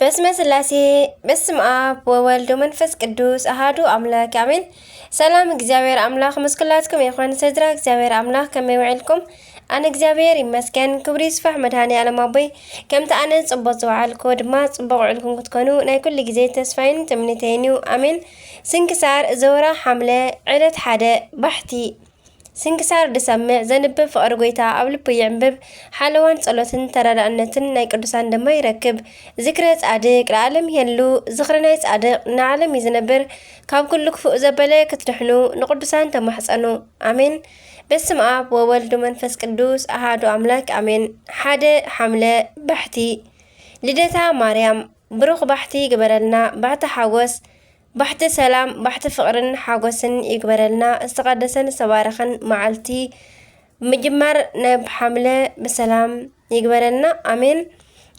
በስመ ስላሴ በስመ አብ ወወልድ ወመንፈስ ቅዱስ አሃዱ አምላክ አሜን። ሰላም እግዚአብሔር አምላክ መስክላትኩም ይኹን ሰድራ እግዚአብሔር አምላክ ከመይ ውዕልኩም አነ እግዚአብሔር ይመስገን ክብሪ ይስፋሕ መድኃኔ ዓለም አቦይ ከምቲ አነ ጽቡቕ ዝወዓልኩ ድማ ጽቡቕ ውዕልኩም ክትኮኑ ናይ ኩሉ ግዜ ተስፋይን ትምኒተይን እዩ አሜን። ስንክሳር ዘወራ ሐምለ ዕለት ሓደ ባሕቲ ስንክሳር ድሰምዕ ዘንብብ ፍቅሪ ጎይታ ኣብ ልቡ ይዕንብብ ሓለዋን ጸሎትን ተረዳእነትን ናይ ቅዱሳን ድማ ይረክብ ዝክረ ጻድቅ ለዓለም የሉ ዝክረ ናይ ጻድቅ ንዓለም ይዝነብር ካብ ኩሉ ክፉእ ዘበለ ክትድሕኑ ንቅዱሳን ተማሕፀኑ አሜን። በስመ አብ ወወልድ መንፈስ ቅዱስ አሃዱ አምላክ አሜን። ሓደ ሐምለ ባሕቲ ልደታ ማርያም ብሩኽ ባሕቲ ግበረልና ባሕቲ ሓጎስ ባሕቲ ሰላም ባሕቲ ፍቅርን ሓጎስን ይግበረልና ዝተቀደሰን ዝተባረኸን መዓልቲ ምጅማር ናብ ሐምለ በሰላም ይግበረልና አሜን።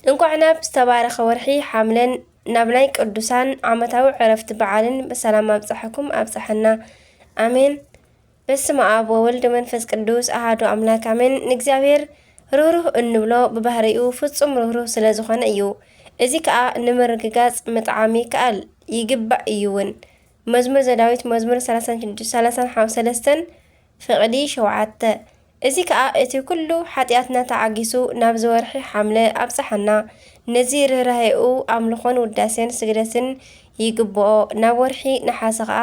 እንኳዕ ናብ ዝተባረኸ ወርሒ ሐምለን ናብ ናይ ቅዱሳን ዓመታዊ ዕረፍቲ በዓልን በሰላም ኣብፅሐኩም ኣብፅሐና አሜን። በስመ አብ ወወልድ መንፈስ ቅዱስ አሃዱ አምላክ አሜን። ንእግዚአብሔር ርህሩህ እንብሎ ብባህሪኡ ፍጹም ርህሩህ ስለ ዝኾነ እዩ። እዚ ከዓ ንምርግጋጽ ምጥዓሚ ከኣል ይግባእ እዩውን። መዝሙር ዘዳዊት መዝሙር 33 ፍቕዲ 7 እዚ ከዓ እቲ ኩሉ ሓጢአትና ተዓጊሱ ናብ ዝወርሒ ሐምለ ኣብፅሐና ነዚ ርህራሄኡ ኣምልኾን ውዳሴን ስግደትን ይግብኦ ናብ ወርሒ ነሓሰ ከዓ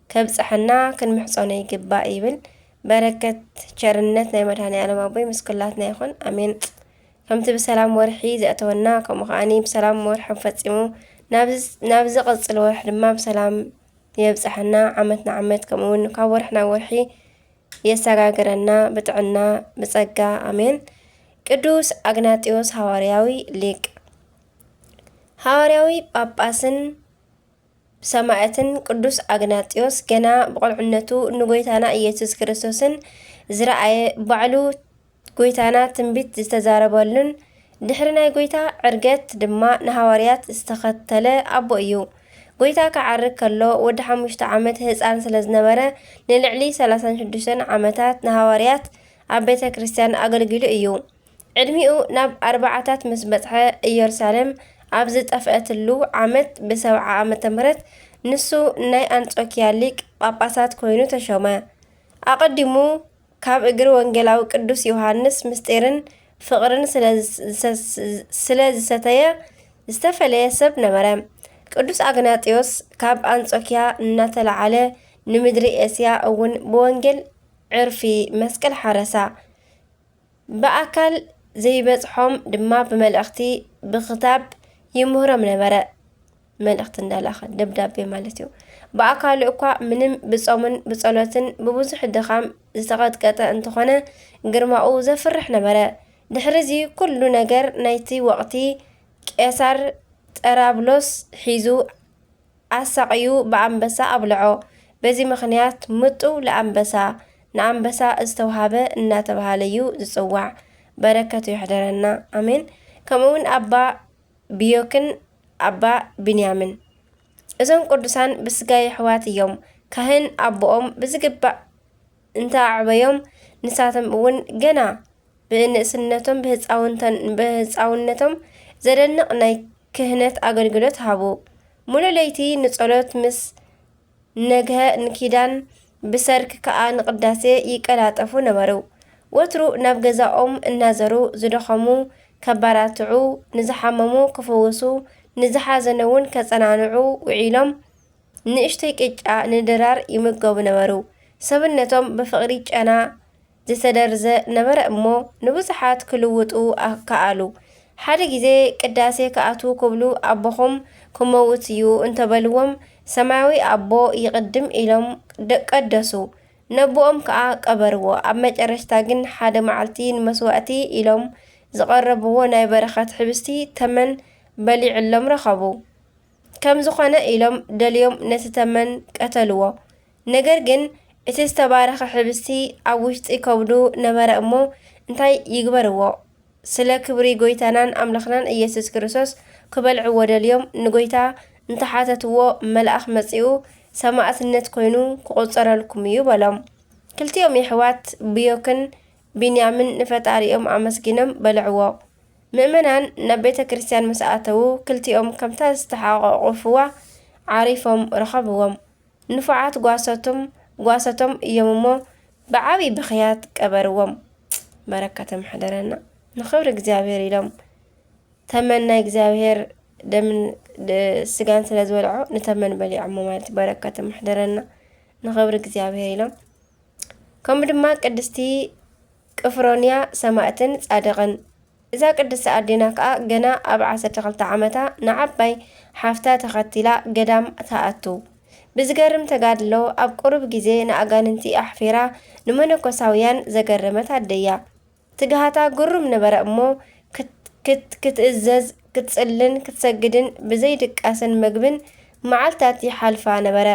ከብፅሐና ክንምሕፀኖ ይግባእ ይብል። በረከት ቸርነት ናይ መድኃኔ ዓለም አቦይ ምስኩላትና ይኹን አሜን። ከምቲ ብሰላም ወርሒ ዘእተወና ከምኡ ከዓኒ ብሰላም ወርሒ ፈፂሙ ናብ ዝቕፅል ወርሒ ድማ ብሰላም የብፅሐና ዓመት ንዓመት ከምኡውን ካብ ወርሒ ናብ ወርሒ የሰጋግረና ብጥዕና ብጸጋ አሜን። ቅዱስ አግናጢዮስ ሐዋርያዊ ሊቅ ሐዋርያዊ ጳጳስን ሰማዕትን ቅዱስ አግናጢዮስ ገና ብቆልዕነቱ ንጎይታና ኢየሱስ ክርስቶስን ዝረአየ ባዕሉ ጎይታና ትንቢት ዝተዛረበሉን ድሕሪ ናይ ጎይታ ዕርገት ድማ ንሃዋርያት ዝተኸተለ ኣቦ እዩ። ጎይታ ክዓርግ ከሎ ወዲ 5 ዓመት ህፃን ስለ ዝነበረ ንልዕሊ 36 ዓመታት ንሃዋርያት ኣብ ቤተ ክርስቲያን ኣገልጊሉ እዩ። ዕድሚኡ ናብ 40ታት ምስ በፅሐ ኢየሩሳሌም ኣብ ዝጠፍአትሉ ዓመት ብ70 ዓመተ ምህረት ንሱ ናይ አንጾኪያ ሊቅ ጳጳሳት ኮይኑ ተሾመ። ኣቐዲሙ ካብ እግሪ ወንጌላዊ ቅዱስ ዮሐንስ ምስጢርን ፍቅርን ስለ ዝሰተየ ዝተፈለየ ሰብ ነበረ። ቅዱስ አግናጢዮስ ካብ አንጾኪያ እናተላዓለ ንምድሪ ኤስያ እውን ብወንጌል ዕርፊ መስቀል ሓረሳ። ብኣካል ዘይበፅሖም ድማ ብመልእኽቲ ብክታብ ይምህሮም ነበረ። መልእኽቲ እንዳላኸ ደብዳቤ ማለት እዩ። ብኣካሉ እኳ ምንም ብጾምን ብጸሎትን ብብዙሕ ድኻም ዝተቐጥቀጠ እንትኾነ ግርማኡ ዘፍርሕ ነበረ። ድሕሪዚ ኩሉ ነገር ናይቲ ወቕቲ ቄሳር ጠራብሎስ ሒዙ ኣሳቅዩ ብኣንበሳ ኣብልዖ። በዚ ምክንያት ምጡው ንኣንበሳ ዝተውሃበ እናተባሃለ እዩ ዝጽዋዕ። በረከቱ ይሕደረና አሜን። ከምኡውን ኣባ ቢዮክን ኣባ ቢንያምን እዞም ቅዱሳን ብስጋይ ኣሕዋት እዮም። ካህን ኣቦኦም ብዝግባእ እንተኣዕበዮም ንሳቶም እውን ገና ብንእስነቶም ብህፃውነቶም ዘደንቕ ናይ ክህነት ኣገልግሎት ሃቡ። ሙሉእ ለይቲ ንጸሎት ምስ ነግሀ ንኪዳን ብሰርክ ከዓ ንቅዳሴ ይቀላጠፉ ነበሩ። ወትሩ ናብ ገዛኦም እናዘሩ ዝደኸሙ ከባራትዑ፣ ንዝሓመሙ ክፍውሱ፣ ንዝሓዘነ እውን ከጸናንዑ ውዒሎም ንእሽተይ ቅጫ ንድራር ይምገቡ ነበሩ። ሰብነቶም ብፍቕሪ ጨና ዝተደርዘ ነበረ እሞ ንብዙሓት ክልውጡ ከኣሉ። ሓደ ግዜ ቅዳሴ ከኣቱ ክብሉ ኣቦኹም ክመውት እዩ እንተበልዎም ሰማያዊ ኣቦ ይቕድም ኢሎም ቀደሱ። ነቦኦም ከዓ ቀበርዎ። ኣብ መጨረሽታ ግን ሓደ መዓልቲ ንመስዋእቲ ኢሎም ዝቐረብዎ ናይ በረኸት ሕብስቲ ተመን በሊዕሎም ረኸቡ። ከም ዝኾነ ኢሎም ደልዮም ነቲ ተመን ቀተልዎ። ነገር ግን እቲ ዝተባረኸ ሕብስቲ ኣብ ውሽጢ ከብዱ ነበረ እሞ እንታይ ይግበርዎ? ስለ ክብሪ ጎይታናን ኣምልኽናን ኢየሱስ ክርስቶስ ክበልዕዎ ደልዮም ንጎይታ እንተሓተትዎ መልኣኽ መጺኡ ሰማዕትነት ኮይኑ ክቁፀረልኩም እዩ በሎም። ክልቲኦም የሕዋት ቢዮክን ቢንያምን ንፈጣሪኦም ኣመስጊኖም በልዕዎ። ምእመናን ናብ ቤተ ክርስቲያን ምስ ኣተዉ ክልቲኦም ከምታ ዝተሓቋቑፍዋ ዓሪፎም ረኸብዎም። ንፉዓት ጓሶቶም እዮም እሞ ብዓብዪ ብኽያት ቀበርዎም። በረከተ ምሕደረና ንኽብሪ እግዚኣብሔር ኢሎም ተመን ናይ እግዚኣብሔር ደምን ስጋን ስለ ዝበልዖ ንተመን በሊዖሞ ማለት በረከተ ምሕደረና ንኽብሪ እግዚኣብሔር ኢሎም ከምኡ ድማ ቅድስቲ ቅፍሮንያ ሰማዕትን ጻድቕን እዛ ቅድስቲ ኣዴና ከዓ ገና ኣብ 12 ዓመታ ንዓባይ ሓፍታ ተኸቲላ ገዳም ተኣቱ ብዝገርም ተጋድሎ ኣብ ቁሩብ ግዜ ንኣጋንንቲ ኣሕፊራ ንመነኮሳውያን ዘገረመት ኣደያ ትግሃታ ግሩም ነበረ እሞ ክትእዘዝ ክትጽልን ክትሰግድን ብዘይድቃስን መግብን መዓልታት ይሓልፋ ነበረ።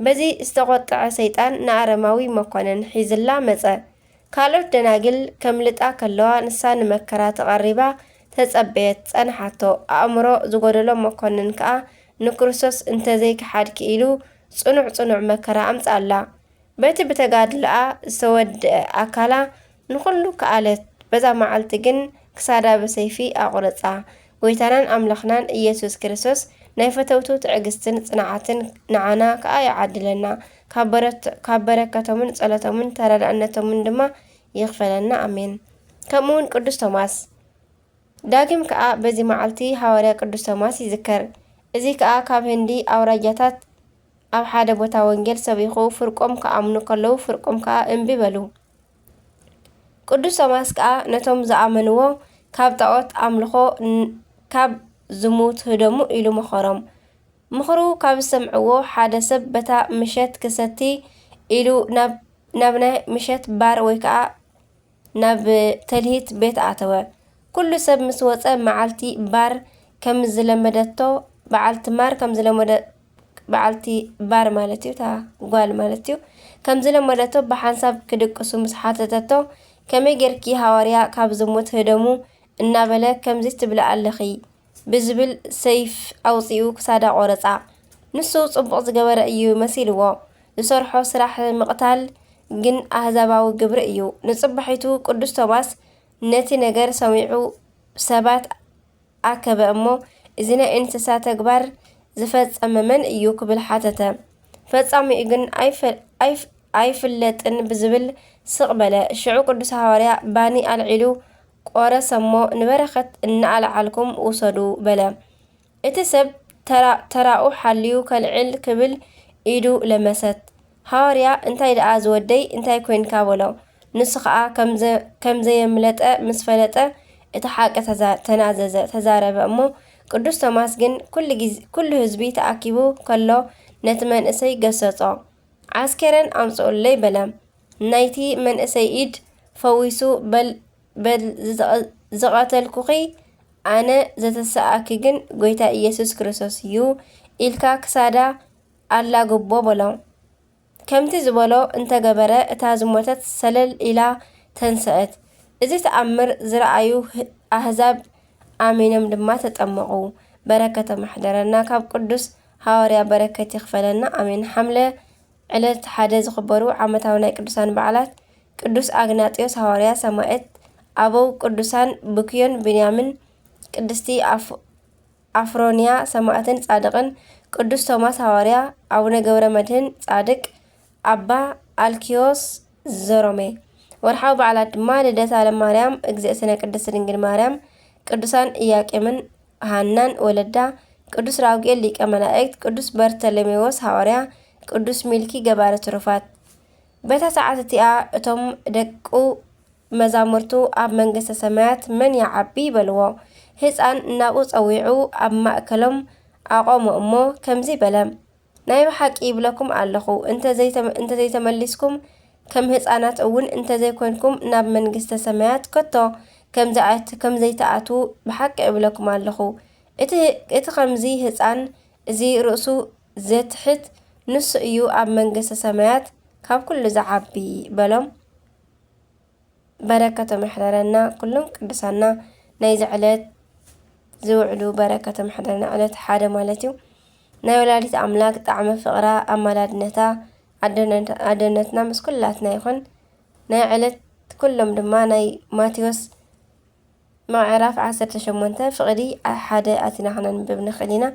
በዚ ዝተቆጥዐ ሰይጣን ንኣረማዊ መኮነን ሒዝላ መጸ ካልኦት ደናግል ከምልጣ ከለዋ ንሳ ንመከራ ተቐሪባ ተጸበየት ጸንሓቶ ኣእምሮ ዝጎደሎ መኮነን ከዓ ንክርስቶስ እንተዘይክሓድ ክኢሉ ጽኑዕ መከራ ኣምጻላ በቲ ብተጋድልኣ ዝተወድአ ኣካላ ንኹሉ ከኣለት በዛ መዓልቲ ግን ክሳዳ በሰይፊ ኣቑረጻ ጎይታናን ኣምላኽናን ኢየሱስ ክርስቶስ ናይ ፈተውቱ ትዕግስትን ጽንዓትን ንዓና ከዓ ይዓድለና ካብ በረከቶምን ጸሎቶምን ተረዳእነቶምን ድማ ይኽፈለና ኣሜን። ከምኡውን ቅዱስ ቶማስ ዳግም ከዓ በዚ መዓልቲ ሐዋርያ ቅዱስ ቶማስ ይዝከር። እዚ ከዓ ካብ ህንዲ ኣውራጃታት ኣብ ሓደ ቦታ ወንጌል ሰቢኹ ፍርቆም ከኣምኑ ከለዉ ፍርቆም ከዓ እምቢ በሉ። ቅዱስ ቶማስ ከዓ ነቶም ዝኣመንዎ ካብ ጣዖት ኣምልኾ ካብ ዝሙት ህደሙ ኢሉ መኸሮም። ምኽሩ ካብ ዝሰምዕዎ ሓደ ሰብ በታ ምሸት ክሰቲ ኢሉ ናብ ናይ ምሸት ባር ወይ ከዓ ናብ ተልሂት ቤት ኣተወ። ኩሉ ሰብ ምስ ወፀ መዓልቲ ባር ከም ዝለመደቶ በዓልቲ ማር ከም ዝለመደ በዓልቲ ባር ማለት እዩ ታ ጓል ማለት እዩ ከም ዝለመደቶ ብሓንሳብ ክድቅሱ ምስ ሓተተቶ ከመይ ጌርኪ ሐዋርያ ካብ ዝሙት ህደሙ እናበለ ከምዚ ትብል ኣለኺ ብዝብል ሰይፍ ኣውፂኡ ክሳዳ ቆረፃ። ንሱ ጽቡቕ ዝገበረ እዩ መሲልዎ ዝሰርሖ ስራሕ ምቕታል ግን ኣህዛባዊ ግብሪ እዩ። ንጽባሒቱ ቅዱስ ቶማስ ነቲ ነገር ሰሚዑ ሰባት ኣከበ እሞ እዚ ናይ እንስሳ ተግባር ዝፈጸመ መን እዩ ክብል ሓተተ። ፈጻሚኡ ግን ኣይፍለጥን ብዝብል ስቕ በለ። ሽዑ ቅዱስ ሐዋርያ ባኒ ኣልዒሉ ቆረሰ እሞ ንበረኸት እናኣልዓልኩም ውሰዱ በለ። እቲ ሰብ ተራኡ ሓልዩ ከልዕል ክብል ኢዱ ለመሰት። ሐዋርያ እንታይ ደኣ ዝወደይ እንታይ ኮንካ በሎ። ንሱ ከዓ ከምዘየምለጠ ምስ ፈለጠ እቲ ሓቂ ተናዘዘ ተዛረበ እሞ ቅዱስ ቶማስ ግን ኩሉ ህዝቢ ተኣኪቡ ከሎ ነቲ መንእሰይ ገሰጾ። ዓስከረን ኣምጽኡለይ በለ። ናይቲ መንእሰይ ኢድ ፈዊሱ በል ዝቐተልኩኺ ኣነ ዘተሰኣኪ ግን ጎይታ ኢየሱስ ክርስቶስ እዩ ኢልካ ክሳዳ ኣላግቦ በሎ። ከምቲ ዝበሎ እንተገበረ እታ ዝሞተት ሰለል ኢላ ተንስአት። እዚ ተኣምር ዝረኣዩ ኣህዛብ ኣሚኖም ድማ ተጠመቑ። በረከተ ማሕደረና ካብ ቅዱስ ሐዋርያ በረከት ይኽፈለና ኣሜን። ሓምለ ዕለት ሓደ ዝኽበሩ ዓመታዊ ናይ ቅዱሳን በዓላት ቅዱስ አግናጢዮስ ሐዋርያ ሰማዕት፣ ኣበው ቅዱሳን ብክዮን ብንያምን፣ ቅድስቲ ኣፍሮንያ ሰማዕትን ጻድቕን፣ ቅዱስ ቶማስ ሐዋርያ፣ ኣቡነ ገብረ መድህን ጻድቅ፣ ኣባ ኣልኪዮስ ዘሮሜ። ወርሓዊ በዓላት ድማ ልደታ ለማርያም፣ እግዝእትነ ቅድስት ድንግል ማርያም፣ ቅዱሳን ኢያቄምን ሃናን ወለዳ፣ ቅዱስ ራጉኤል ሊቀ መላእክት፣ ቅዱስ በርተሎሜዎስ ሐዋርያ፣ ቅዱስ ሚልኪ ገባረ ትሩፋት። በታ ሰዓት እቲኣ እቶም ደቁ መዛሙርቱ ኣብ መንግስተ ሰማያት መን ይዓቢ በልዎ። ህፃን እናብኡ ፀዊዑ ኣብ ማእከሎም ኣቆሞ እሞ ከምዚ በለ፣ ናይ ብሓቂ ይብለኩም ኣለኹ እንተዘይተመሊስኩም ከም ህፃናት እውን እንተዘይኮንኩም ናብ መንግስተ ሰማያት ከቶ ከምዘይተኣቱ ብሓቂ ይብለኩም ኣለኹ። እቲ ከምዚ ህፃን እዚ ርእሱ ዘትሕት ንሱ እዩ ኣብ መንግስተ ሰማያት ካብ ኩሉ ዝዓቢ በሎም። በረከተ ምሕደረና ኩሎም ቅዱሳና ናይ ዝዕለት ዝውዕሉ በረከተ ምሕደረና ዕለት ሓደ ማለት እዩ። ናይ ወላዲት ኣምላክ ጣዕመ ፍቕራ ኣማላድነታ ኣደነትና ምስ ኩላትና ይኹን። ናይ ዕለት ኩሎም ድማ ናይ ማቴዎስ معرف 18 فقدي حدا أتناحنا نببنا خلينا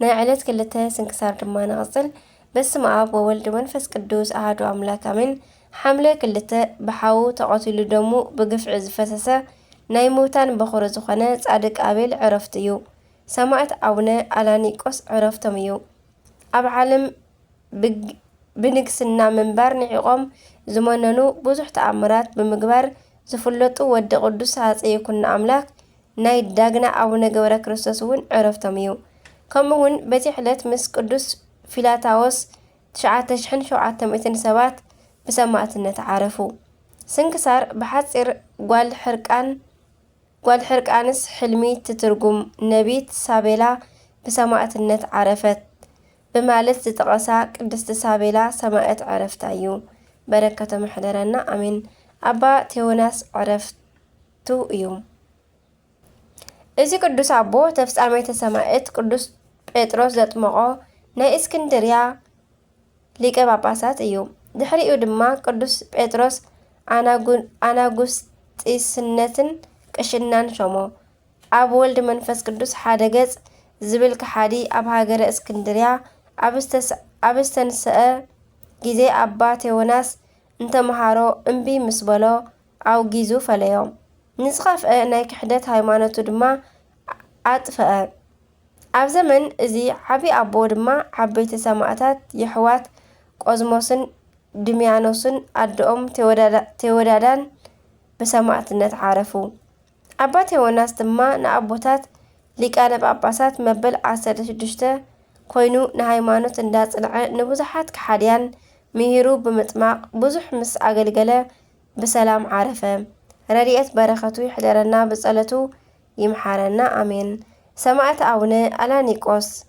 نعلت كلتها سنكسار دما نغسل بس ما أب وولد منفس قدوس أحد أملاك من حملة كلتها بحاو تقاتل دمو بقفع زفتسة نايموتان بخور زخانة صادق قابل عرفتيو سمعت أونا ألانيكوس عرفتميو أب عالم بنقسنا منبر نعقوم زماننو بوزح تأمرات بمقبر زفلطو ود قدوس هاتي كنا أملاك ناي داغنا أونا قورا كريستوسون عرفتميو كمون بتي حلت مس قدوس فيلاتاوس 9,700 بسماعتنا تعرفوا سنكسار بحصير قوال حرقانس حلمي تترجم نبيت سابيلا بسماعتنا عرفت بمالت تتقسا قدست سابيلا سماعت عرفتايو بركة محضرنا أمين أبا تيوناس عرفتو يوم إذا قدوس أبو تفس أميت سماعت قدوس بيتروس زتمقو ناي اسكندريا ليك باباسات يوم دحريو دما قدوس بيتروس أناغوستيسنتن قشنان شمو أب ولد منفس قدوس حادقز زبل كحادي أب هاجر اسكندريا أبستنسأ جيزي أبا تيوناس انت مهارو انبي مسبلو أو جيزو فليوم نسخف ناي كحدت هايمانتو دما عطفأ أب زمن إزي عبي أبو دما عبي تسامعتات يحوات قوزموسن دميانوسن أدوم تيودادان بسامعتنا تعرفوا أبا تيوناس دما نأبوتات ليكانا بأباسات مبل 16 كوينو نهايمانوت انداز الع نبوزحات كحاديان مهيرو بمطماق بزح مس أغلقلة بسلام عارفة راديت بركتو يحضرنا بصلتو يمحارنا أمين سمعت أونا ألانيكوس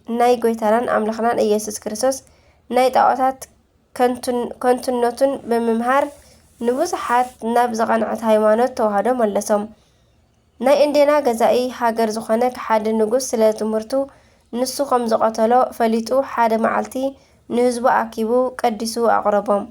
ناي قويتاران أملخنان إيسوس كريستوس ناي طاقاتات كنتنوتن بممهار نبوزحات نابز قنعت هايمانوت توهادو ملسوم ناي اندينا غزائي هاجر زخانك حاد نقوس سلا تمرتو نسو خمز قتلو فليتو حاد معالتي نهزبو أكيبو قدسو أقربهم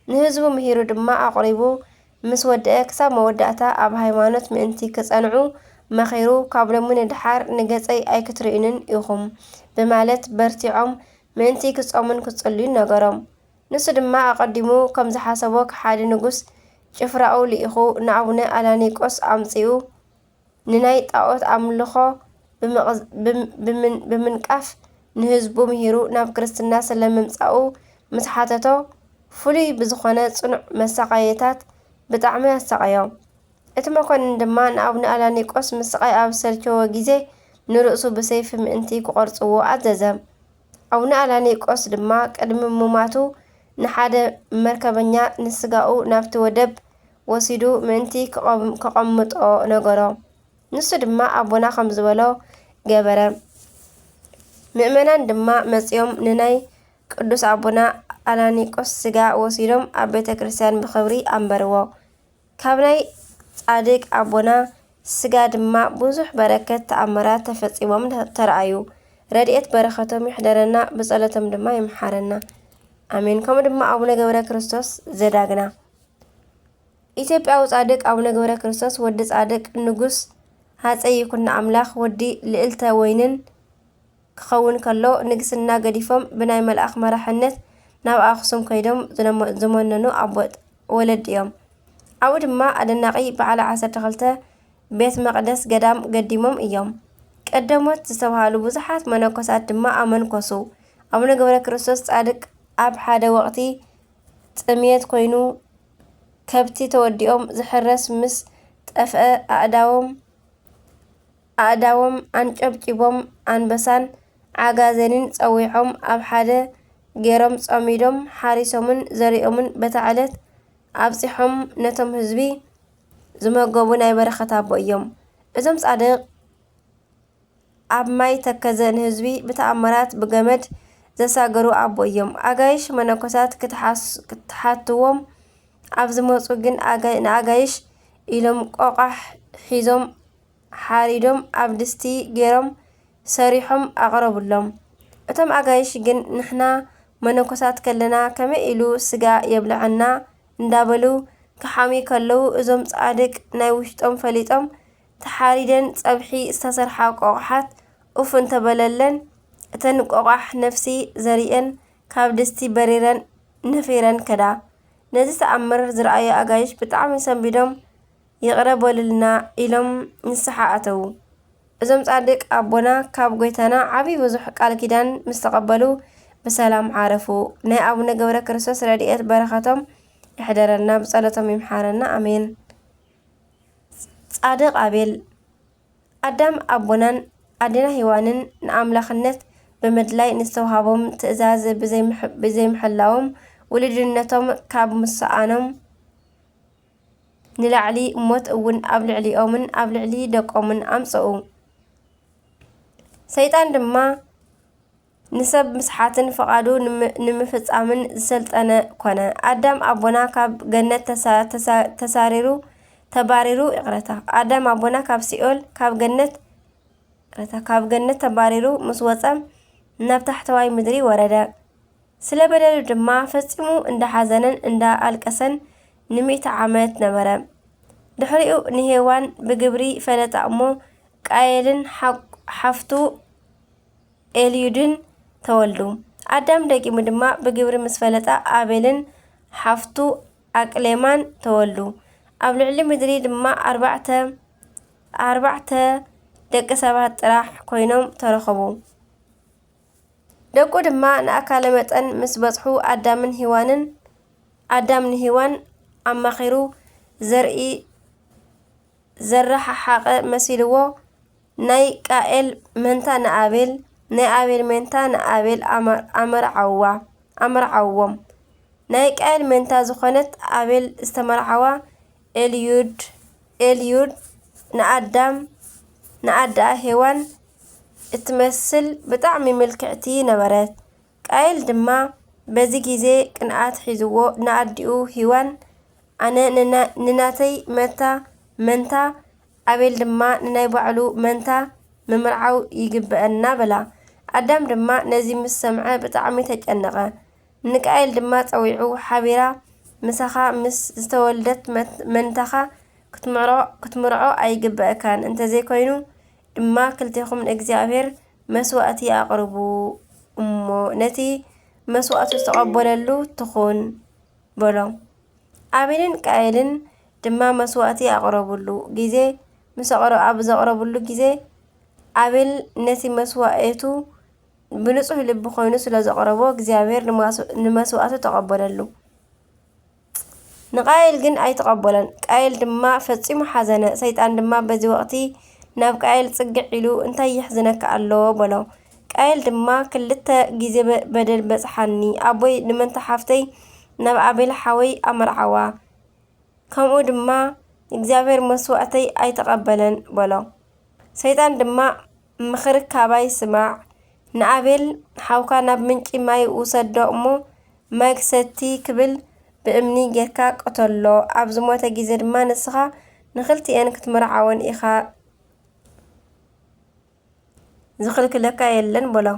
نهزبو مهيرو دما أقربو مس ودأك سا مودأتا أب هايمانوت مئنتي كسانعو مخيرو كابلمون دحار نغزاي أي كترينن يخم بمالت برتيعم مئنتي كسامن كتصلين نغرم نسو دما أقدمو كمز حاسبوك حاد نقوس شفراؤو لإخو نعونا ألانيكوس أمسيو نناي طاقوت أملخو بمنقف نهزبو مهيرو ناب كريستنا سلم ممصاو مسحاتتو فلي بزخونه صنع مسقايتات بطعمه السقايو اتمكن دما نابنا ألانيكوس مسقاي أب سلچو غيزي نرؤسو بسيف مئنتي كقرصو عززم أونا ألانيكوس دما قدم مماتو نحاده مركبنيا نسقاو نابت ودب وسيدو مئنتي كقمطو نغرو نسو دما أبونا خمزبلو جبرا مؤمنان دما مسيوم نناي قدوس أبونا ألانيكوس سجا وسيدوم أبيت كريستيان بخبري أمبروا كابناي صادق أبونا سجا دما بوزح بركة تأمرات تفصيمهم ترعيو رديت بركتهم يحضرنا بصلتهم دما يمحرنا أمين كم دما أبونا جبرا كريستوس زداغنا إثيوبيا صادق أبونا جبرا كريستوس ود صادق نجوس هاتي يكون أملاخ ودي لإلتا وينن كخون كلو نقسنا قديفهم بناي ملأخ مرحنت ناب أخصم كيدهم زماننو أبوت ولد يوم عود ما أدناقي بعلى عسر تخلته بيت مقدس قدام قديمهم إيوم قدمت تسوهالو بزحات مناكسات ما أمن كسو أبونا جبرا كريستوس صادق أب حدا وقتي تأميت كوينو كبتي توديهم زحرس مس تأفأ أعداوم أنجبجبهم أنبسان عغازنين صويحهم أب حدا جيرم صميدهم حارسهم زريئهم بتعلت أبصحهم نتم هزبي زمقبو ناي برخة أبوئيهم إذن صادق أب ماي تكزن هزبي بتأمرات بقمد زساقرو أبوئيهم أغايش مناكسات كتحاتوهم أبزموصو جن أغايش إلهم قوقح حيزهم حاريدهم أبدستي جيرم سريحهم أقرب لهم أتم أغايش جن نحنا مناكسات كلنا كما إلو سجا يبلعنا ندابلو ክሓሚ ከለዉ እዞም ጻድቅ ናይ ውሽጦም ፈሊጦም ተሓሪደን ጸብሒ ዝተሰርሓ ቆቕሓት ኡፍ እንተበለለን እተን ቆቕሕ ነፍሲ ዘሪአን ካብ ድስቲ በሪረን ነፊረን ከዳ ነዚ ተኣምር ዝረኣዩ ኣጋይሽ ብጣዕሚ ሰንቢዶም ይቕረበሉልና ኢሎም ንስሓ ኣተዉ። እዞም ጻድቅ ኣቦና ካብ ጎይታና ዓብዪ ብዙሕ ቃል ኪዳን ምስ ተቐበሉ ብሰላም ዓረፉ። ናይ ኣቡነ ገብረ ክርስቶስ ረድኤት በረኸቶም ይሕደረና፣ ብጸሎቶም ይምሓረና፣ ኣሜን። ጻድቕ ኣቤል ኣዳም ኣቦናን ኣዴና ሔዋንን ንኣምላኽነት ብምድላይ ንዝተውሃቦም ትእዛዝ ብዘይምሕላዎም ውልድነቶም ካብ ምስኣኖም ንላዕሊ ሞት እውን ኣብ ልዕሊኦምን ኣብ ልዕሊ ደቆምን ኣምጽኡ። ሰይጣን ድማ ንሰብ ምስሓትን ፍቓዱ ንምፍጻምን ዝሰልጠነ ኮነ። ኣዳም ኣቦና ካብ ገነት ተባሪሩ ኣዳም ኣቦና ካብ ሲኦል ካብ ገነት ተባሪሩ ምስ ወፀ ናብ ታሕተዋይ ምድሪ ወረደ። ስለ በደሉ ድማ ፈጺሙ እንዳሓዘነን እንዳኣልቀሰን ን100 ዓመት ነበረ። ድሕሪኡ ንሔዋን ብግብሪ ፈለጣ እሞ ቃየልን ሓፍቱ ኤልዩድን ተወልዱ። ኣዳም ደቂሙ ድማ ብግብሪ ምስ ፈለጣ ኣቤልን ሓፍቱ ኣቅሌማን ተወልዱ። ኣብ ልዕሊ ምድሪ ድማ 4 ደቂ ሰባት ጥራሕ ኮይኖም ተረኸቡ። ደቁ ድማ ንኣካለ መጠን ምስ በጽሑ ኣዳም ንሔዋን ኣማኺሩ ዘረሓሓቐ መሲልዎ ናይ ቃኤል መንታ ንኣቤል ናይ ኣቤል መንታ ንኣቤል ኣመርዓውዎም። ናይ ቃኤል መንታ ዝኾነት ኣቤል ዝተመርዓዋ ኤልዩድ ንኣዳኣ ሔዋን እትመስል ብጣዕሚ ምልክዕቲ ነበረት። ቃየል ድማ በዚ ግዜ ቅንዓት ሒዝዎ ንኣዲኡ ሔዋን ኣነ ንናተይ መንታ ኣቤል ድማ ንናይ ባዕሉ መንታ ምምርዓው ይግብአና በላ። ኣዳም ድማ ነዚ ምስ ሰምዐ ብጣዕሚ ተጨነቐ። ንቃየል ድማ ፀዊዑ ሓቢራ ምሳኻ ምስ ዝተወልደት መንታኻ ክትምርዖ ኣይግብአካን፣ እንተዘይኮይኑ ድማ ክልቲኹም ንእግዚኣብሔር መስዋእቲ ኣቕርቡ እሞ ነቲ መስዋእቱ ዝተቐበለሉ ትኹን በሎ። ኣቤልን ቃየልን ድማ መስዋእቲ ኣቕረቡሉ ግዜ ኣብ ዘቕረቡሉ ግዜ ኣቤል ነቲ መስዋእቱ ብንጹህ ልቢ ኮይኑ ስለ ዘቕረቦ እግዚኣብሔር ንመስዋእቱ ተቐበለሉ። ንቃየል ግን ኣይተቐበሎን። ቃየል ድማ ፈጺሙ ሓዘነ። ሰይጣን ድማ በዚ ወቕቲ ናብ ቃየል ጽግዕ ኢሉ እንታይ የሕዝነካ ኣለዎ በሎ። ቃየል ድማ 2 ግዜ በደል በጽሓኒ ኣቦይ ንመንታ ሓፍተይ ናብ ኣቤል ሓወይ ኣመርዓዋ፣ ከምኡ ድማ እግዚኣብሔር መስዋእተይ ኣይተቐበለን በሎ። ሰይጣን ድማ ምኽሪ ካባይ ስማዕ፣ ንኣቤል ሓውካ ናብ ምንጪ ማይ ውሰዶ እሞ ማይ ክሰቲ ክብል ብእምኒ ጌርካ ቀተሎ፣ ኣብ ዝሞተ ግዜ ድማ ንስኻ ንኽልቲአን ክትምርዓወን ኢኻ ዝኽልክለካ የለን በሎ።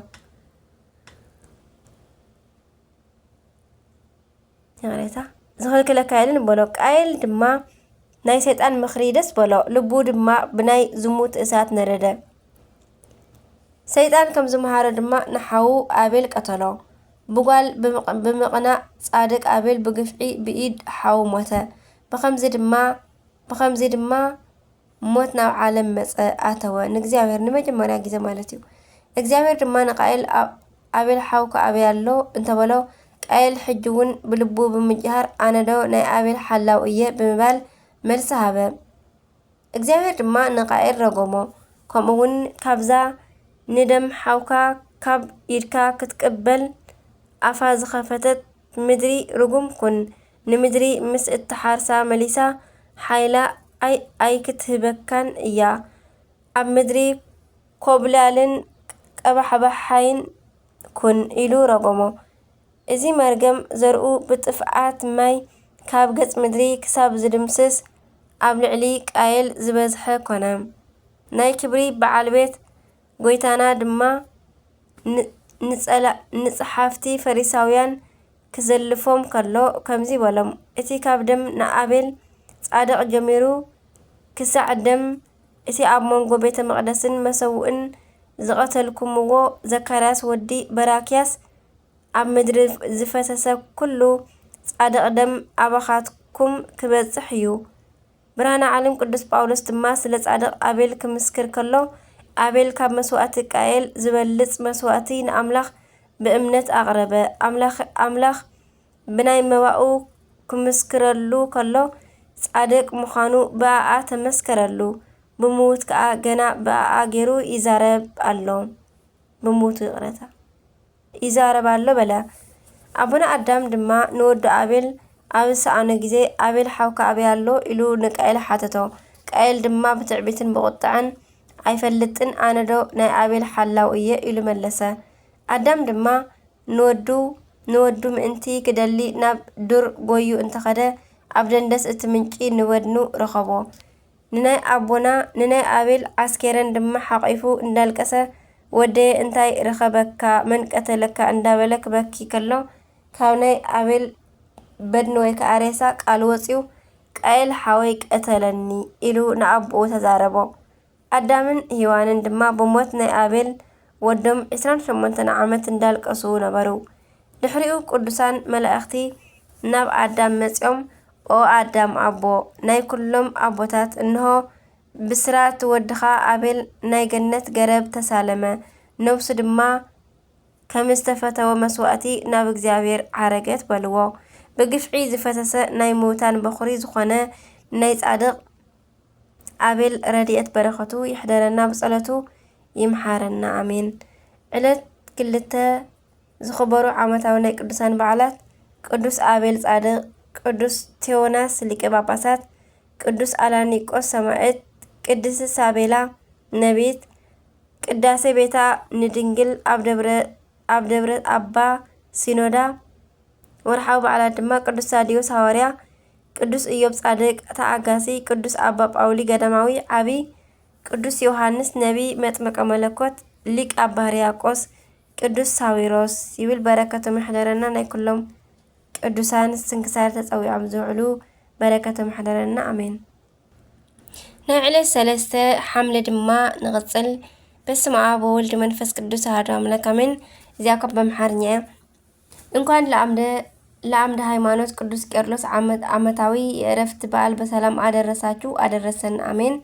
ቃየል ድማ ናይ ሰይጣን ምኽሪ ደስ በሎ፣ ልቡ ድማ ብናይ ዝሙት እሳት ነደደ። ሰይጣን ከም ዝመሃሮ ድማ ንሓዉ ኣቤል ቀተሎ። ብጓል ብምቕናዕ ጻድቅ ኣቤል ብግፍዒ ብኢድ ሓዉ ሞተ። ብኸምዚ ድማ ሞት ናብ ዓለም መጸ ኣተወ፣ ንእግዚኣብሔር ንመጀመርያ ግዜ ማለት እዩ። እግዚኣብሔር ድማ ንቃየል ኣቤል ሓውካ ኣበይ ኣሎ እንተበሎ፣ ቃየል ሕጂ እውን ብልቡ ብምጅሃር ኣነ ዶ ናይ ኣቤል ሓላው እየ ብምባል መልሲ ሃበ። እግዚኣብሔር ድማ ንቃየል ረገሞ፣ ከምኡውን ካብዛ ንደም ሓውካ ካብ ኢድካ ክትቅበል ኣፋ ዝኸፈተት ምድሪ ርጉም ኩን፣ ንምድሪ ምስ እትሓርሳ መሊሳ ሓይላ ኣይክትህበካን እያ፣ ኣብ ምድሪ ኮብላልን ቀባሕባሓይን ኩን ኢሉ ረገሞ። እዚ መርገም ዘርኡ ብጥፍኣት ማይ ካብ ገጽ ምድሪ ክሳብ ዝድምስስ ኣብ ልዕሊ ቃየል ዝበዝሐ ኮነ። ናይ ክብሪ በዓል ቤት ጎይታና ድማ ንጸሓፍቲ ፈሪሳውያን ክዘልፎም ከሎ ከምዚ በሎም እቲ ካብ ደም ንኣቤል ጻድቕ ጀሚሩ ክሳዕ ደም እቲ ኣብ መንጎ ቤተ መቕደስን መሰውእን ዝቐተልኩምዎ ዘካርያስ ወዲ በራክያስ ኣብ ምድሪ ዝፈሰሰ ኩሉ ጻድቕ ደም ኣባኻትኩም ክበጽሕ እዩ። ብርሃነ ዓለም ቅዱስ ጳውሎስ ድማ ስለ ጻድቕ ኣቤል ክምስክር ከሎ ኣቤል ካብ መስዋእቲ ቃየል ዝበልጽ መስዋእቲ ንኣምላኽ ብእምነት ኣቕረበ። ኣምላኽ ብናይ መባኡ ክምስክረሉ ከሎ ጻድቕ ምዃኑ ብኣኣ ተመስከረሉ። ብምውት ከዓ ገና ብኣኣ ገይሩ ይዛረብ ኣሎ። ብምውቱ ይቕረታ ይዛረብ ኣሎ በለ። ኣቡነ ኣዳም ድማ ንወዱ ኣቤል ኣብ ሰኣነ ጊዜ ኣቤል ሓውካ ኣበይ ኣሎ ኢሉ ንቃየል ሓተቶ። ቃየል ድማ ብትዕቢትን ብቁጣዕን ኣይፈልጥን ኣነ ዶ ናይ ኣቤል ሓላው እየ ኢሉ መለሰ። ኣዳም ድማ ንወዱ ምእንቲ ክደሊ ናብ ዱር ጎዩ እንተኸደ ኣብ ደንደስ እቲ ምንጪ ንበድኑ ረኸቦ። ንናይ ኣቦና ንናይ ኣቤል ዓስኬረን ድማ ሓቒፉ እንዳልቀሰ ወደየ እንታይ ረኸበካ መን ቀተለካ እንዳበለ ክበኪ ከሎ ካብ ናይ ኣቤል በድኒ ወይ ከዓ ሬሳ ቃል ወፂኡ ቃየል ሓወይ ቀተለኒ ኢሉ ንኣቦኡ ተዛረቦ። ኣዳምን ሂዋንን ድማ ብሞት ናይ ኣቤል ወዶም 28 ዓመት እንዳልቀሱ ነበሩ። ድሕሪኡ ቅዱሳን መላእኽቲ ናብ ኣዳም መጺኦም ኦ ኣዳም ኣቦ ናይ ኩሎም ኣቦታት እንሆ ብስራት ወድኻ ኣቤል ናይ ገነት ገረብ ተሳለመ፣ ነብሱ ድማ ከም ዝተፈተወ መስዋእቲ ናብ እግዚአብሔር ዓረገት በልዎ። ብግፍዒ ዝፈሰሰ ናይ ምውታን በኹሪ ዝኾነ ናይ ጻድቕ ኣቤል ረድኤት በረኸቱ ይሕደረና ብጸሎቱ ይምሓረና ኣሜን። ዕለት 2 ዝኽበሩ ዓመታዊ ናይ ቅዱሳን በዓላት ቅዱስ ኣቤል ጻድቕ፣ ቅዱስ ቴዎናስ ሊቀ ጳጳሳት፣ ቅዱስ አላኒቆስ ሰማዕት፣ ቅድስት ሳቤላ ነቢት፣ ቅዳሴ ቤታ ንድንግል ኣብ ደብረ ኣባ ሲኖዳ። ወርሓዊ በዓላት ድማ ቅዱስ ሳዲዮስ ሐዋርያ፣ ቅዱስ ኢዮብ ጻድቕ ተኣጋሲ፣ ቅዱስ ኣባ ጳውሊ ገዳማዊ ዓቢ፣ ቅዱስ ዮሐንስ ነቢ መጥመቀ መለኮት፣ ሊቅ ኣባ ሕርያቆስ፣ ቅዱስ ሳዊሮስ ይብል። በረከቶም ይሕደረና ናይ ኩሎም ቅዱሳን ስንክሳር ተጸዊዖም ዝውዕሉ በረከቶም ይሕደረና ኣሜን። ናይ ዕለት 3 ሐምለ ድማ ንቕጽል። በስመ አብ ወወልድ መንፈስ ቅዱስ አሐዱ አምላክ አሜን። እዚኣ ካብ በአምሓርኛ እንኳን ለአምደ ሃይማኖት ቅዱስ ቄርሎስ ዓመታዊ የእረፍት በዓል በሰላም አደረሳችሁ አደረሰን አሜን።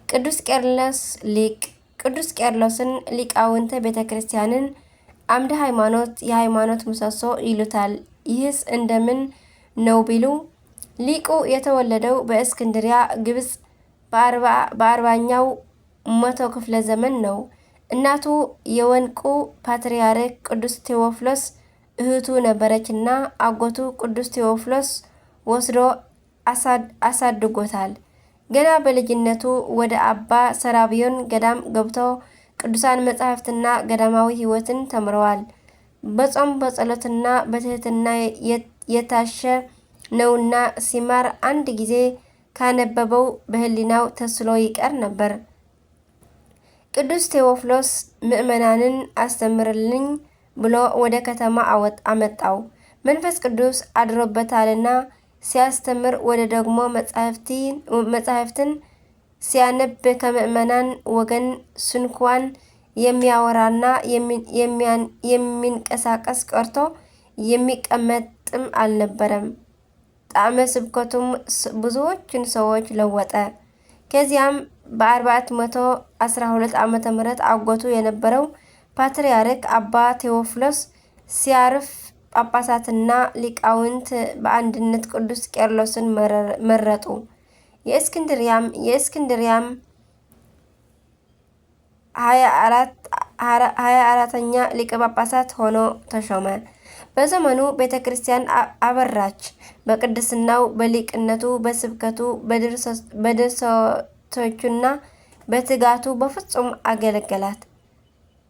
ቅዱስ ቄርሎስ ሊቅ። ቅዱስ ቄርሎስን ሊቃውንተ ቤተ ክርስቲያንን አምደ ሃይማኖት የሃይማኖት ምሰሶ ይሉታል። ይህስ እንደምን ነው ቢሉ ሊቁ የተወለደው በእስክንድሪያ ግብጽ በ40ኛው መቶ ክፍለ ዘመን ነው። እናቱ የወንቁ ፓትርያርክ ቅዱስ ቴዎፍሎስ እህቱ ነበረችና አጎቱ ቅዱስ ቴዎፍሎስ ወስዶ አሳድጎታል። ገና በልጅነቱ ወደ አባ ሰራቢዮን ገዳም ገብቶ ቅዱሳን መጻሕፍትና ገዳማዊ ሕይወትን ተምረዋል። በጾም በጸሎትና በትህትና የታሸ ነውና ሲማር አንድ ጊዜ ካነበበው በህሊናው ተስሎ ይቀር ነበር። ቅዱስ ቴዎፍሎስ ምእመናንን አስተምርልኝ ብሎ ወደ ከተማ አመጣው። መንፈስ ቅዱስ አድሮበታልና ሲያስተምር ወደ ደግሞ መጻሕፍትን ሲያነብ ከምእመናን ወገን ስንኳን የሚያወራና የሚንቀሳቀስ ቀርቶ የሚቀመጥም አልነበረም። ጣዕመ ስብከቱም ብዙዎችን ሰዎች ለወጠ። ከዚያም በ412 ዓመተ ምህረት አጎቱ የነበረው ፓትርያርክ አባ ቴዎፍሎስ ሲያርፍ ጳጳሳትና ሊቃውንት በአንድነት ቅዱስ ቄርሎስን መረጡ። የእስክንድሪያም 24ኛ ሊቀ ጳጳሳት ሆኖ ተሾመ። በዘመኑ ቤተ ክርስቲያን አበራች። በቅድስናው፣ በሊቅነቱ፣ በስብከቱ፣ በድርሰቶቹና በትጋቱ በፍጹም አገለገላት።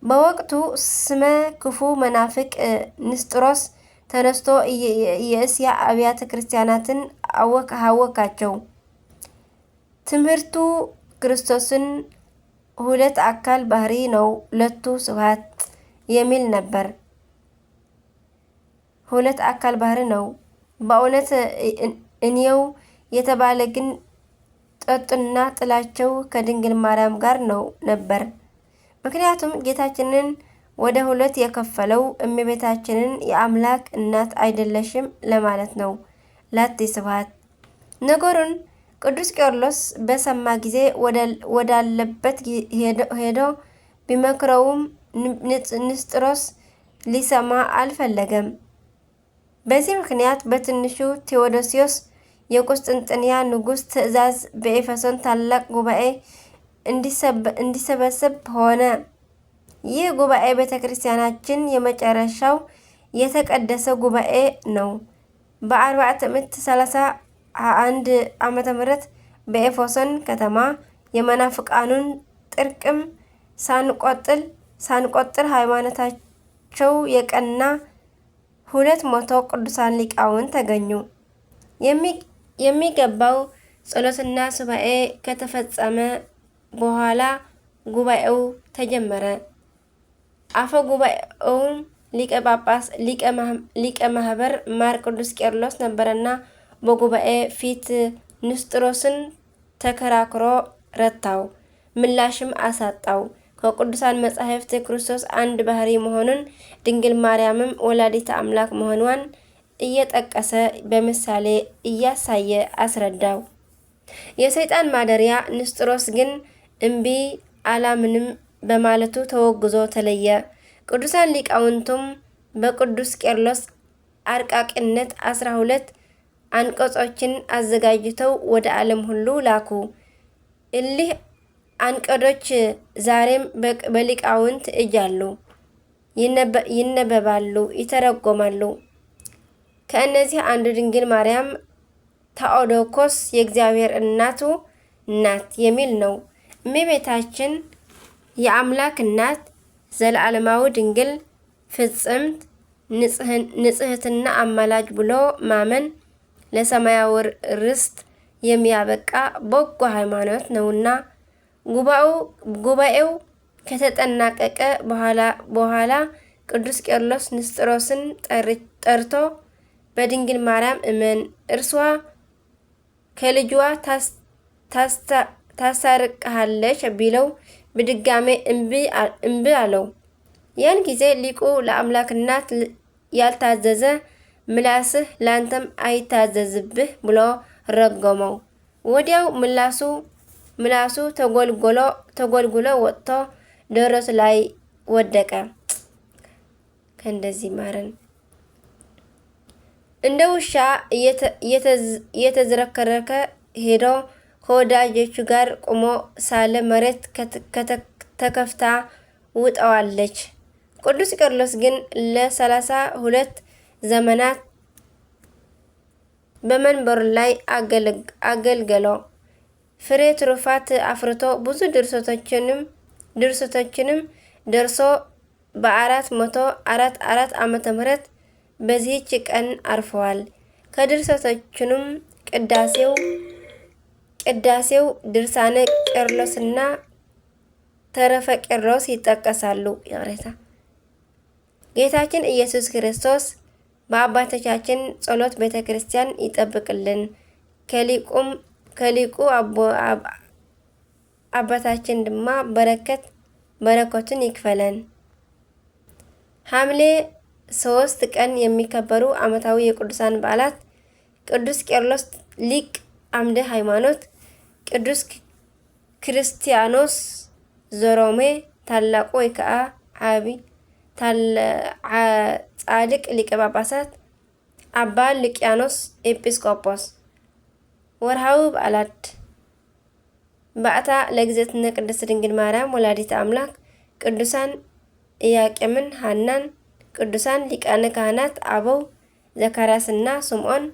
በወቅቱ ስመ ክፉ መናፍቅ ንስጥሮስ ተነስቶ የእስያ አብያተ ክርስቲያናትን አወካቸው። ትምህርቱ ክርስቶስን ሁለት አካል ባህሪ ነው ለቱ ስብሐት የሚል ነበር። ሁለት አካል ባህሪ ነው። በእውነት እንየው የተባለ ግን ጠጡና ጥላቸው ከድንግል ማርያም ጋር ነበር። ምክንያቱም ጌታችንን ወደ ሁለት የከፈለው እመቤታችንን የአምላክ እናት አይደለሽም ለማለት ነው። ላቲ ስብሐት። ነገሩን ቅዱስ ቄርሎስ በሰማ ጊዜ ወዳለበት ሄዶ ቢመክረውም ንስጥሮስ ሊሰማ አልፈለገም። በዚህ ምክንያት በትንሹ ቴዎዶሲዮስ የቁስጥንጥንያ ንጉሥ ትእዛዝ በኤፌሶን ታላቅ ጉባኤ እንዲሰበሰብ ሆነ። ይህ ጉባኤ ቤተክርስቲያናችን የመጨረሻው የተቀደሰ ጉባኤ ነው። በ431 ዓመተ ምህረት በኤፌሶን ከተማ የመናፍቃኑን ጥርቅም ሳንቆጥር ሃይማኖታቸው የቀና 200 ቅዱሳን ሊቃውንት ተገኙ። የሚገባው ጸሎትና ሱባኤ ከተፈጸመ በኋላ ጉባኤው ተጀመረ። አፈ ጉባኤውም ሊቀ ማህበር ማር ቅዱስ ቄርሎስ ነበረና በጉባኤ ፊት ንስጥሮስን ተከራክሮ ረታው፣ ምላሽም አሳጣው። ከቅዱሳን መጻሕፍት ክርስቶስ አንድ ባህሪ መሆኑን ድንግል ማርያምም ወላዲተ አምላክ መሆኗን እየጠቀሰ በምሳሌ እያሳየ አስረዳው። የሰይጣን ማደሪያ ንስጥሮስ ግን እምቢ አላምንም በማለቱ ተወግዞ ተለየ። ቅዱሳን ሊቃውንቱም በቅዱስ ቄርሎስ አርቃቂነት 12 አንቀጾችን አዘጋጅተው ወደ ዓለም ሁሉ ላኩ። እሊህ አንቀጾች ዛሬም በሊቃውንት እጅ አሉ፣ ይነበባሉ፣ ይተረጎማሉ። ከእነዚህ አንዱ ድንግል ማርያም ታኦዶኮስ የእግዚአብሔር እናቱ ናት የሚል ነው። እመቤታችን የአምላክ እናት ዘለዓለማዊ ድንግል ፍጽምት ንጽሕትና አማላጅ ብሎ ማመን ለሰማያዊ ርስት የሚያበቃ በጎ ሃይማኖት ነውና ጉባኤው ከተጠናቀቀ በኋላ ቅዱስ ቄርሎስ ንስጥሮስን ጠርቶ በድንግል ማርያም እመን፣ እርሷ ከልጅዋ ታሳርቅሃለች ቢለው በድጋሜ እምቢ አለው። ያን ጊዜ ሊቁ ለአምላክ እናት ያልታዘዘ ምላስህ ላንተም አይታዘዝብህ ብሎ ረገመው። ወዲያው ምላሱ ተጎልጉሎ ወጥቶ ደረቱ ላይ ወደቀ። ከእንደዚህ ማረን። እንደ ውሻ እየተዝረከረከ ሄዶ ከወዳጆቹ ጋር ቆሞ ሳለ መሬት ተከፍታ ውጠዋለች። ቅዱስ ቄርሎስ ግን ለ32 ዘመናት በመንበሩ ላይ አገልግሎ ፍሬ ትሩፋት አፍርቶ ብዙ ድርሰቶችንም ደርሶ በ444 ዓመተ ምህረት በዚህች ቀን አርፈዋል። ከድርሰቶቹም ቅዳሴው ድርሳነ ቄርሎስና ተረፈ ቄርሎስ ይጠቀሳሉ። ጌታችን ኢየሱስ ክርስቶስ በአባቶቻችን ጸሎት ቤተ ክርስቲያን ይጠብቅልን። ከሊቁ አባታችን ድማ በረከቱን ይክፈለን። ሐምሌ 3 ቀን የሚከበሩ ዓመታዊ የቅዱሳን በዓላት: ቅዱስ ቄርሎስ ሊቅ አምደ ሃይማኖት፣ ቅዱስ ክርስቲያኖስ ዘሮሜ ታላቁ ወይ ከዓ ዓብይ ጻድቅ ሊቀ ጳጳሳት፣ አባ ልቅያኖስ ኤጲስቆጶስ። ወርሃዊ በዓላት: ባዕታ ለእግዝእትነ ቅድስት ድንግል ማርያም ወላዲተ አምላክ፣ ቅዱሳን ኢያቄምን ሐናን፣ ቅዱሳን ሊቃነ ካህናት አበው ዘካርያስና ስምዖን፣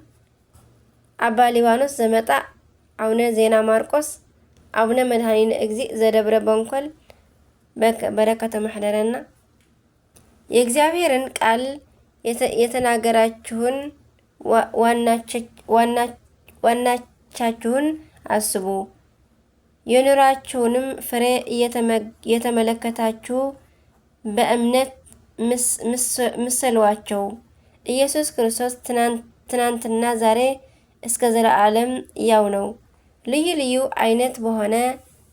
አባ ሊባኖስ ዘመጣ፣ አቡነ ዜና ማርቆስ፣ አቡነ መድኃኒነ እግዚእ ዘደብረ በንኮል። በረከተ ማሕደረና። የእግዚአብሔርን ቃል የተናገራችሁን ዋናቻችሁን አስቡ፣ የኑራችሁንም ፍሬ የተመለከታችሁ በእምነት ምሰሏቸው። ኢየሱስ ክርስቶስ ትናንትና ዛሬ እስከ ዘላለም ያው ነው። ልዩ ልዩ አይነት በሆነ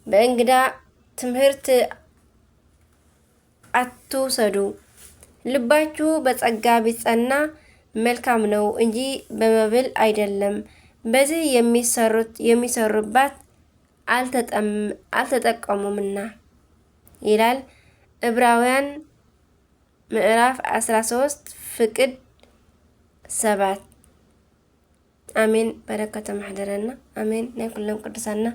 በእንግዳ ትምህርት አትውሰዱ። ልባችሁ በጸጋ ቢጸና መልካም ነው እንጂ በመብል አይደለም፣ በዚህ የሚሰሩባት አልተጠቀሙምና ይላል ዕብራውያን ምዕራፍ 13 ፍቅድ 7። አሜን። በረከተ ማሕደረና አሜን። ናይ ኩሎም ቅዱሳና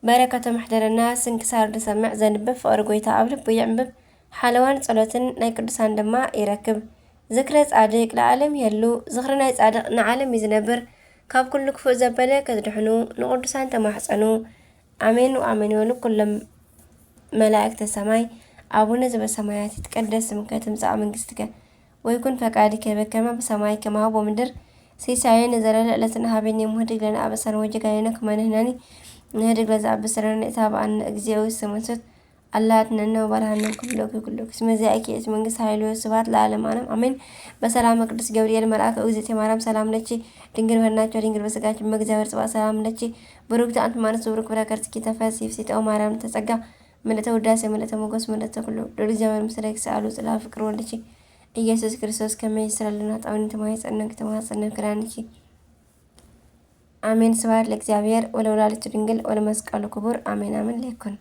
በረከተ ማሕደረና። ስንክሳር ድሰምዕ ዘንብብ ፍቅሪ ጎይታ ኣብ ልቡ ይዕንብብ። ሓለዋን ጸሎትን ናይ ቅዱሳን ድማ ይረክብ። ዝክረ ጻድቅ ለዓለም የሉ ዝክሪ ናይ ጻድቅ ንዓለም ይዝነብር። ካብ ኩሉ ክፉእ ዘበለ ከዝድሕኑ ንቅዱሳን ተማሕፀኑ አሜን ወአሜን ይበሉ ኩሎም መላእክተ ሰማይ። አቡነ ዘበሰማያት ይትቀደስ ስምከ ትምጻእ መንግስትከ ወይኩን ፈቃድከ በከመ በሰማይ ከማሁ በምድር ሲሳየን ዘለለ ዕለትና ሀቤን የምህድግ ለና አበሳን ወጀጋየነ ከመንህናኒ ንህድግ ለዘአብስረን ኢታብአን እግዚኦ ስምንሰት አላትነነ ወባልሃነ ኩሎክ ኩሎክ ስመዚያኪ እስ መንግስት ኃይሉ ስብሐት ለዓለም ዓለም አሜን። በሰላም ቅዱስ ገብርኤል መልአክ እግዝእትየ ማርያም ሰላም ለኪ ድንግል በድናቸው ድንግል በስጋችን በእግዚአብሔር ጽባሕ ሰላም ለኪ ብሩክት አንቲ እምአንስት ብሩክ ፍሬ ከርሥኪ ተፈሥሒ ፍሥሕት ማርያም ተጸጋ ምልዕተ ውዳሴ ምልዕተ ሞገስ ምልዕተ ኩሉ ዶር እግዚአብሔር ምስለ ክሳሉ ጽላ ፍቅር ወልድኪ ኢየሱስ ክርስቶስ ከመይ ይስረልና ጣውኒ ተማይጸነን ከተማጸነን ክራንኪ አሜን። ስብሐት ለእግዚአብሔር ወለወላዲቱ ድንግል ወለመስቀሉ ክቡር አሜን አሜን። ለይኩን